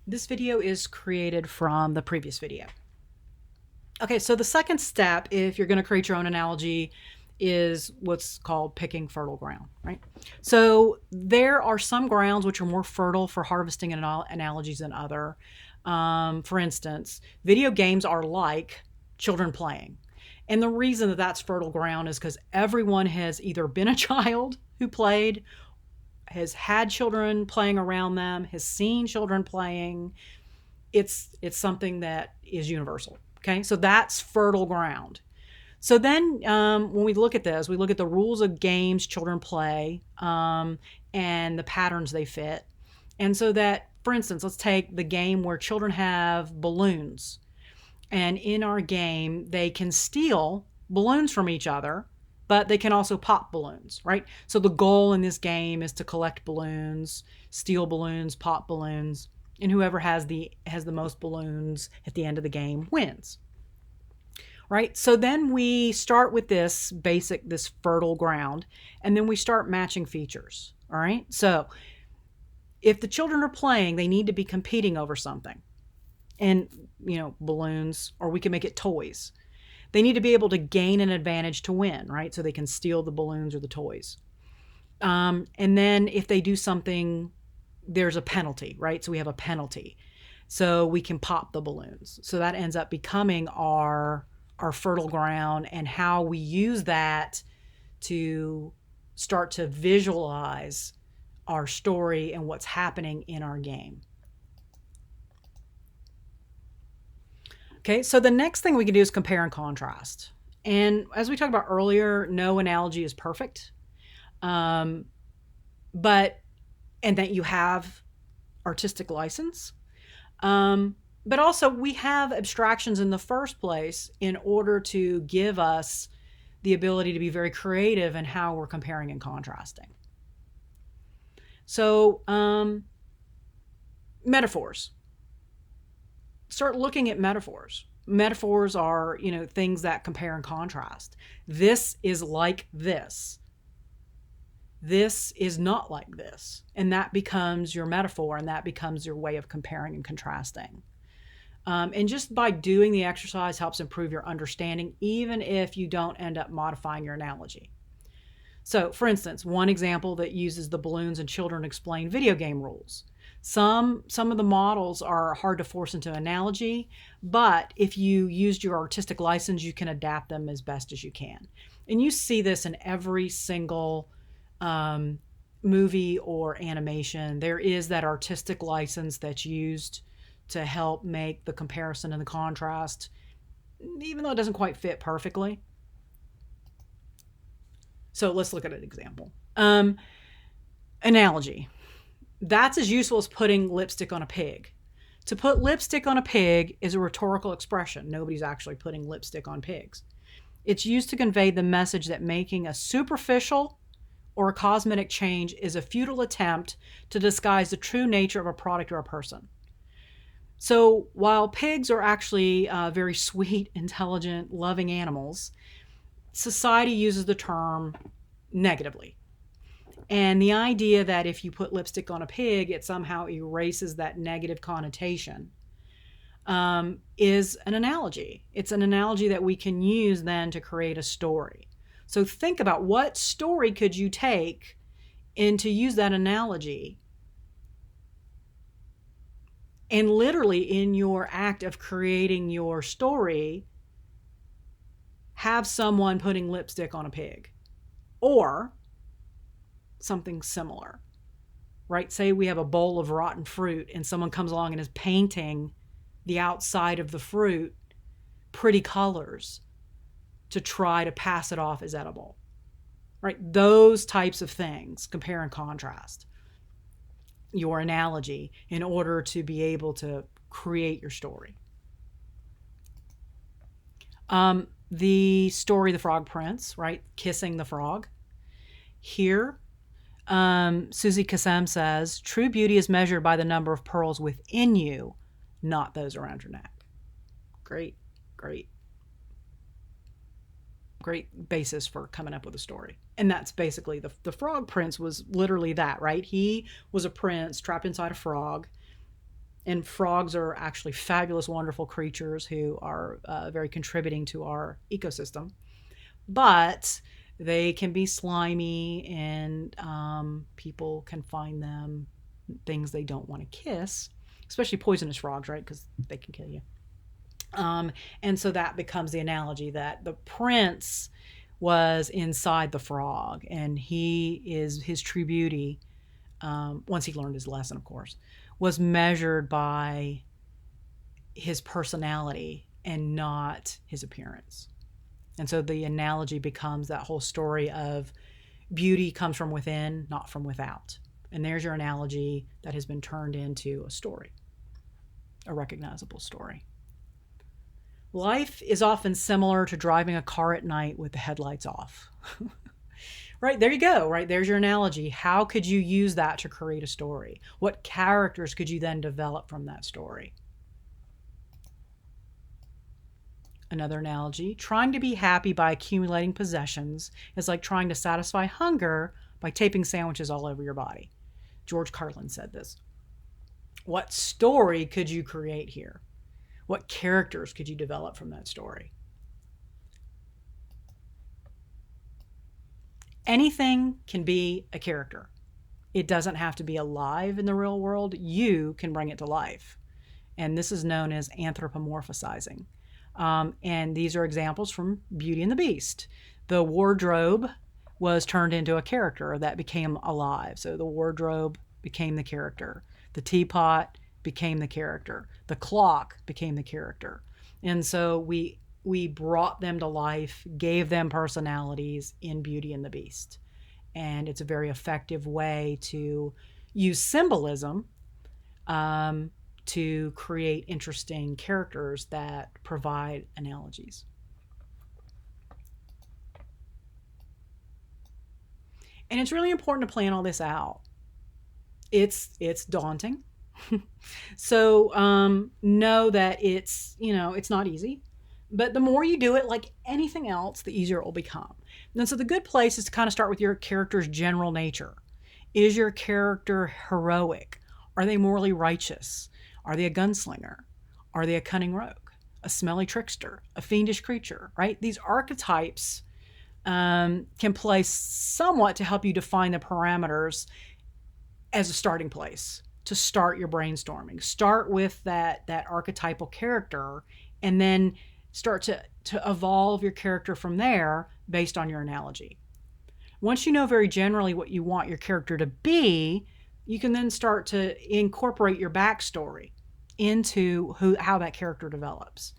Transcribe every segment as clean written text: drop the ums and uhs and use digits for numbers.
This video is created from the previous video. Okay, so the second step, if you're going to create your own analogy, is what's called picking fertile ground, right? So there are some grounds which are more fertile for harvesting analogies than other. For instance, video games are like children playing. And the reason that that's fertile ground is because everyone has either been a child who played, has had children playing around them, has seen children playing. It's something that is universal. Okay, so that's fertile ground. So then when we look at this, we look at the rules of games children play and the patterns they fit. And so that, for instance, let's take the game where children have balloons. And in our game, they can steal balloons from each other, but they can also pop balloons, right? So the goal in this game is to collect balloons, steal balloons, pop balloons, and whoever has the most balloons at the end of the game wins. Right? So then we start with this fertile ground, and then we start matching features. All right? So if the children are playing, they need to be competing over something. And, balloons, or we can make it toys. They need to be able to gain an advantage to win, right? So they can steal the balloons or the toys. And then if they do something, there's a penalty, right? So we have a penalty. So we can pop the balloons. So that ends up becoming our fertile ground, and how we use that to start to visualize our story and what's happening in our game. Okay, so the next thing we can do is compare and contrast. And as we talked about earlier, no analogy is perfect. And that you have artistic license. But also we have abstractions in the first place in order to give us the ability to be very creative in how we're comparing and contrasting. So metaphors. Start looking at metaphors. Metaphors are, things that compare and contrast. This is like this. This is not like this. And that becomes your metaphor, and that becomes your way of comparing and contrasting. And just by doing the exercise helps improve your understanding, even if you don't end up modifying your analogy. So, for instance, one example that uses the balloons and children explain video game rules. Some of the models are hard to force into analogy, but if you used your artistic license, you can adapt them as best as you can. And you see this in every single movie or animation. There is that artistic license that's used to help make the comparison and the contrast, even though it doesn't quite fit perfectly. So let's look at an example. Analogy. That's as useful as putting lipstick on a pig. To put lipstick on a pig is a rhetorical expression. Nobody's actually putting lipstick on pigs. It's used to convey the message that making a superficial or a cosmetic change is a futile attempt to disguise the true nature of a product or a person. So while pigs are actually very sweet, intelligent, loving animals, society uses the term negatively. And the idea that if you put lipstick on a pig, it somehow erases that negative connotation is an analogy. It's an analogy that we can use then to create a story. So think about, what story could you take and to use that analogy, and literally in your act of creating your story, have someone putting lipstick on a pig or something similar, right? Say we have a bowl of rotten fruit and someone comes along and is painting the outside of the fruit pretty colors to try to pass it off as edible, right? Those types of things, compare and contrast your analogy in order to be able to create your story. The story, The Frog Prince, right? Kissing the frog. Here, Susie Kassem says, true beauty is measured by the number of pearls within you, not those around your neck. Great basis for coming up with a story. And that's basically the Frog Prince was literally that, right? He was a prince trapped inside a frog, And frogs are actually fabulous, wonderful creatures who are very contributing to our ecosystem. But they can be slimy, and people can find them things they don't want to kiss, especially poisonous frogs, right? Because they can kill you. And so that becomes the analogy that the prince was inside the frog, and his true beauty, once he learned his lesson, of course, was measured by his personality and not his appearance. And so the analogy becomes that whole story of beauty comes from within, not from without. And there's your analogy that has been turned into a story, a recognizable story. Life is often similar to driving a car at night with the headlights off. Right, there you go, right? There's your analogy. How could you use that to create a story? What characters could you then develop from that story? Another analogy, trying to be happy by accumulating possessions is like trying to satisfy hunger by taping sandwiches all over your body. George Carlin said this. What story could you create here? What characters could you develop from that story? Anything can be a character. It doesn't have to be alive in the real world. You can bring it to life. And this is known as anthropomorphizing. And these are examples from Beauty and the Beast. The wardrobe was turned into a character that became alive. So the wardrobe became the character. The teapot became the character. The clock became the character. And so we brought them to life, gave them personalities in Beauty and the Beast. And it's a very effective way to use symbolism to create interesting characters that provide analogies. And it's really important to plan all this out. It's daunting. So know that it's not easy. But the more you do it, like anything else, the easier it will become. And so the good place is to kind of start with your character's general nature. Is your character heroic? Are they morally righteous? Are they a gunslinger? Are they a cunning rogue? A smelly trickster? A fiendish creature, right? These archetypes can play somewhat to help you define the parameters as a starting place to start your brainstorming. Start with that archetypal character, and then start to evolve your character from there based on your analogy. Once you know very generally what you want your character to be, you can then start to incorporate your backstory into how that character develops.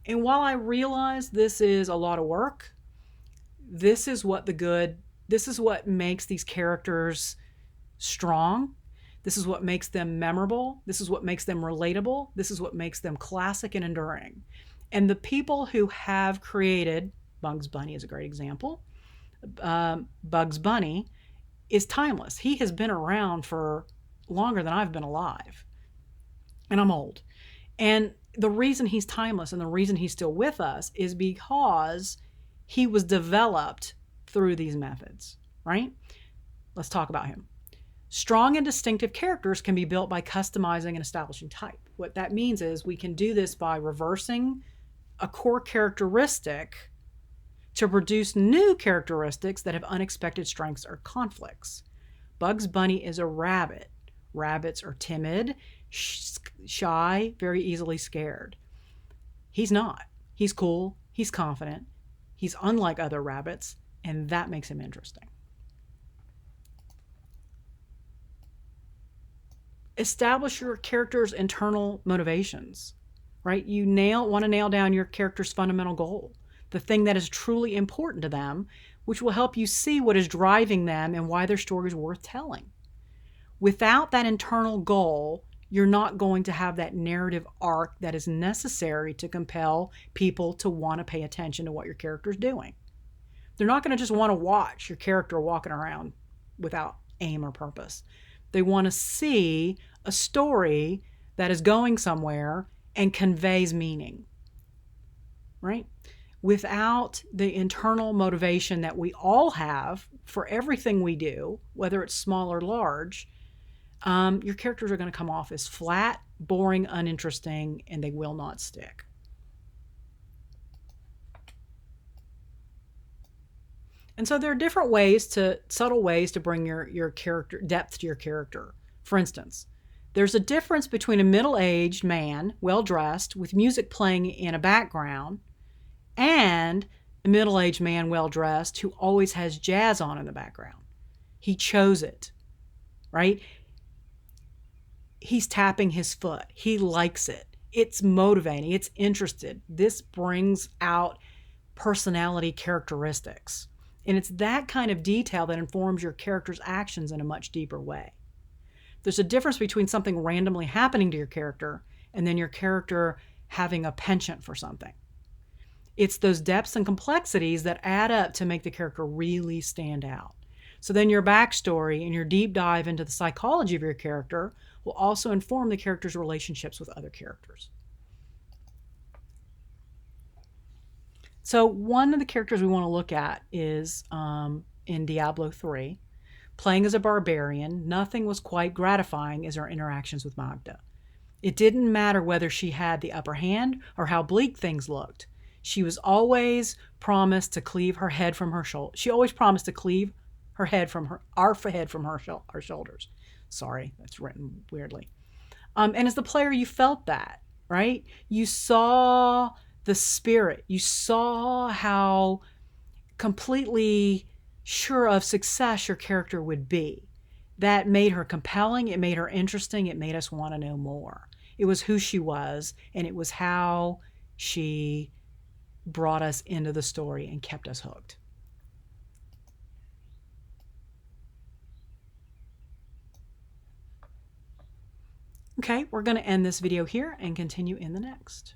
And while I realize this is a lot of work, this is what makes these characters strong. This is what makes them memorable. This is what makes them relatable. This is what makes them classic and enduring. And the people who have created, Bugs Bunny is a great example. Bugs Bunny is timeless. He has been around for longer than I've been alive. And I'm old. And the reason he's timeless and the reason he's still with us is because he was developed through these methods, right? Let's talk about him. Strong and distinctive characters can be built by customizing and establishing type. What that means is we can do this by reversing a core characteristic to produce new characteristics that have unexpected strengths or conflicts. Bugs Bunny is a rabbit. Rabbits are timid, shy, very easily scared. He's not. He's cool. He's confident. He's unlike other rabbits, and that makes him interesting. Establish your character's internal motivations, right? You want to nail down your character's fundamental goal, the thing that is truly important to them, which will help you see what is driving them and why their story is worth telling. Without that internal goal, you're not going to have that narrative arc that is necessary to compel people to want to pay attention to what your character's doing. They're not going to just want to watch your character walking around without aim or purpose. They want to see a story that is going somewhere and conveys meaning, right? Without the internal motivation that we all have for everything we do, whether it's small or large, your characters are going to come off as flat, boring, uninteresting, and they will not stick. And so there are different ways subtle ways to bring your character depth to your character. For instance, there's a difference between a middle-aged man, well-dressed, with music playing in a background, and a middle-aged man, well-dressed, who always has jazz on in the background. He chose it, right? He's tapping his foot. He likes it. It's motivating. It's interested. This brings out personality characteristics. And it's that kind of detail that informs your character's actions in a much deeper way. There's a difference between something randomly happening to your character and then your character having a penchant for something. It's those depths and complexities that add up to make the character really stand out. So then your backstory and your deep dive into the psychology of your character will also inform the character's relationships with other characters. So one of the characters we want to look at is in Diablo 3. Playing as a barbarian, nothing was quite gratifying as her interactions with Magda. It didn't matter whether she had the upper hand or how bleak things looked. She was always promised to cleave her head from her shoulder. She always promised to cleave her head from our head from her shoulders. Sorry, that's written weirdly. And as the player, you felt that, right? You saw the spirit. You saw how completely sure of success your character would be. That made her compelling. It made her interesting. It made us want to know more. It was who she was, and it was how she brought us into the story and kept us hooked. Okay, we're going to end this video here and continue in the next.